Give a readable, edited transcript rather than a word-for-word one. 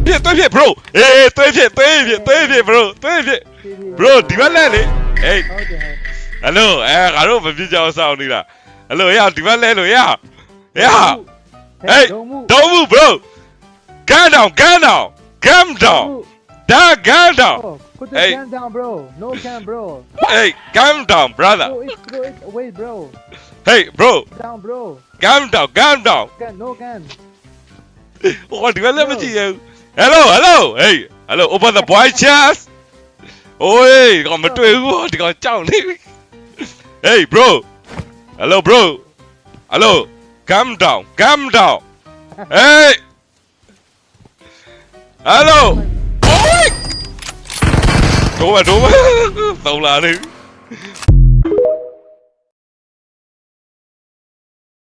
ဖြစ် bro အေးတွေးဖြစ် bro တွေးဖြစ် bro ဒီဘက်လဲလေဟေး hello ငါတို့မပြစ်ကြအောင်စောင့်နေတာ hello ရဒီဘက်လဲလို့ရ hey don't move bro gun down da gun down Put the gun down, bro. No gun, bro. hey gun down brother Throw it away, bro. hey bro Down, bro. gun down Gun, no gun. ဟိုဒီဘက်လဲမကြည့်ရဘူး hello hey hello open the boy chest โอ้ยဒီကောင်မတွေ့ဘူးဒီကောင်ကြောက်နေပြီ hey bro hello calm down hey hello โอ้ยโดนသုံးလာနေ